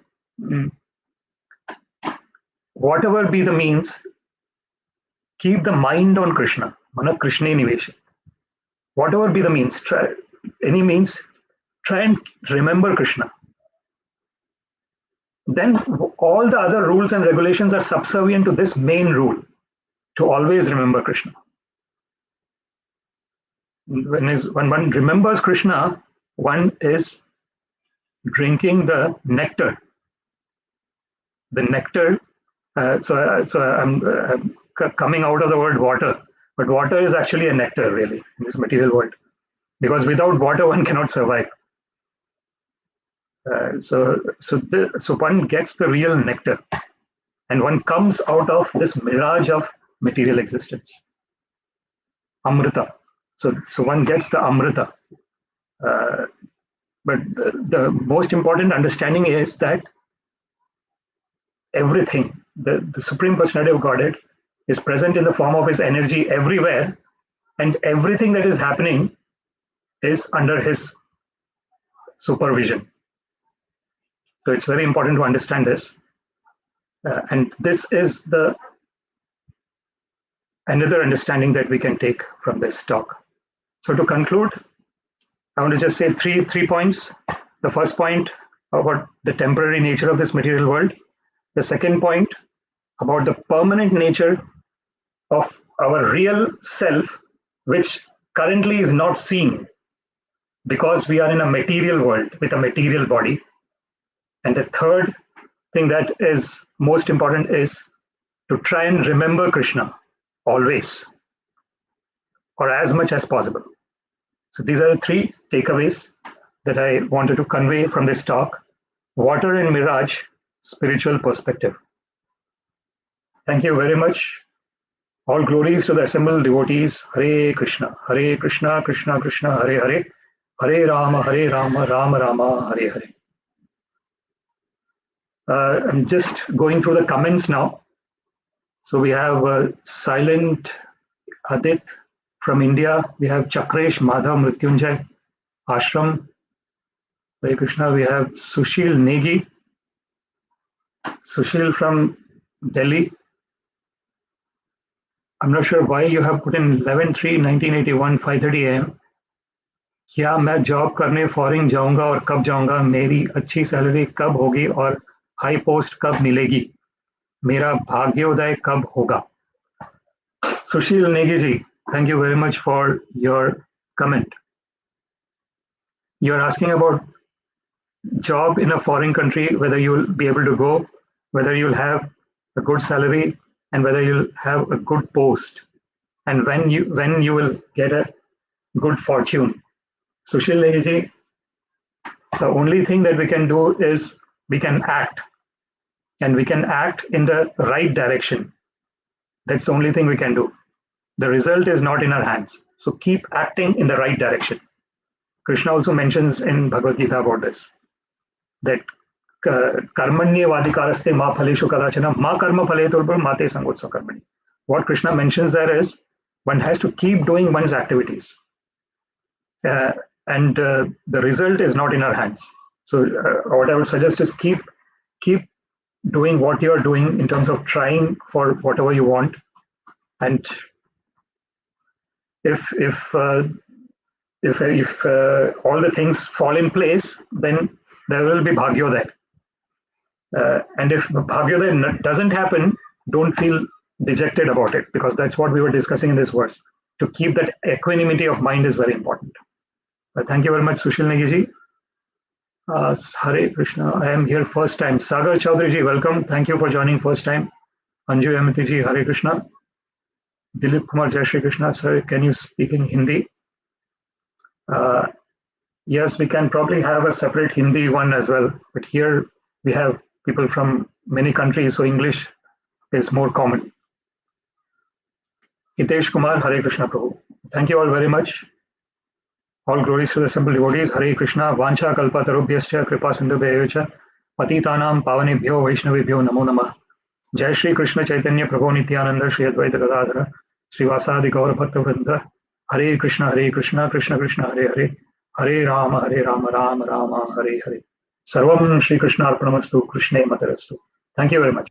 whatever be the means, keep the mind on Krishna. Mana Krishne niveshe. Whatever be the means, try and remember Krishna. Then all the other rules and regulations are subservient to this main rule, to always remember Krishna. When one remembers Krishna, One is drinking the nectar. The nectar, so I'm coming out of the word water, but water is actually a nectar really in this material world, because without water one cannot survive. So one gets the real nectar, and one comes out of this mirage of material existence, amrita. So one gets the amrita. But the most important understanding is that everything, the Supreme Personality of Godhead, is present in the form of His energy everywhere, and everything that is happening is under His supervision. So it's very important to understand this. And this is the another understanding that we can take from this talk. So to conclude, I want to just say three points. The first point about the temporary nature of this material world. The second point about the permanent nature of our real self, which currently is not seen because we are in a material world with a material body. And the third thing that is most important is to try and remember Krishna always, or as much as possible. So these are the three takeaways that I wanted to convey from this talk. Water and mirage, spiritual perspective. Thank you very much. All glories to the assembled devotees. Hare Krishna, Krishna Krishna, Hare Hare, Hare Rama, Rama Rama, Hare Hare. I'm just going through the comments now. So we have Silent Adit from India. We have Chakresh Madhav Mrityunjay Ashram. Hare Krishna. We have Sushil Negi. Sushil from Delhi. I'm not sure why you have put in 11/3/1981 5:30 AM. क्या मैं job करने foreign जाऊंगा और कब जाऊंगा, मेरी अच्छी salary कब होगी और हाई पोस्ट कब मिलेगी, मेरा भाग्योदय कब होगा. Sushil Negi ji, thank you very much for your comment. You're asking about job in a foreign country, whether you'll be able to go, whether you'll have a good salary, and whether you'll have a good post, and when you will get a good fortune. Sushil Negi ji, the only thing that we can do is we can act, and we can act in the right direction. That's the only thing we can do. The result is not in our hands. So keep acting in the right direction. Krishna also mentions in Bhagavad Gita about this, that karmanyevadikaraste ma phaleshu kadachana ma karma phale turbar mate sangotsa karmani. What Krishna mentions there is one has to keep doing one's activities. And the result is not in our hands. So what I would suggest is keep doing what you're doing in terms of trying for whatever you want. And if all the things fall in place, then there will be bhagyodaya. And if bhagyodaya doesn't happen, don't feel dejected about it, because that's what we were discussing in this verse. To keep that equanimity of mind is very important. Thank you very much, Sushil Negi ji. Hare Krishna, I am here first time. Sagar Chaudhary ji, welcome. Thank you for joining first time. Anju Amity ji, Hare Krishna. Dilip Kumar, Jai Shri Krishna. Sir, can you speak in Hindi? Yes, we can probably have a separate Hindi one as well. But here we have people from many countries, so English is more common. Hitesh Kumar, Hare Krishna Prabhu. Thank you all very much. All glories to the simple devotees. Hare Krishna. Vancha kalpa tarubhyascha kripa sindhubhyevacha patitanam pavanebhyo vaishnavibhyo namo namah. Jai Shri Krishna Chaitanya Prabhu Nityananda Shri Advaita Gadadhara Srivasadi Gaura Bhakta Vrinda. Hare Krishna Krishna Krishna Hare Hare Hare Rama Rama Rama Hare Hare. Sarvam Shri Krishna Arpanamastu Krishne Matarastu. Thank you very much.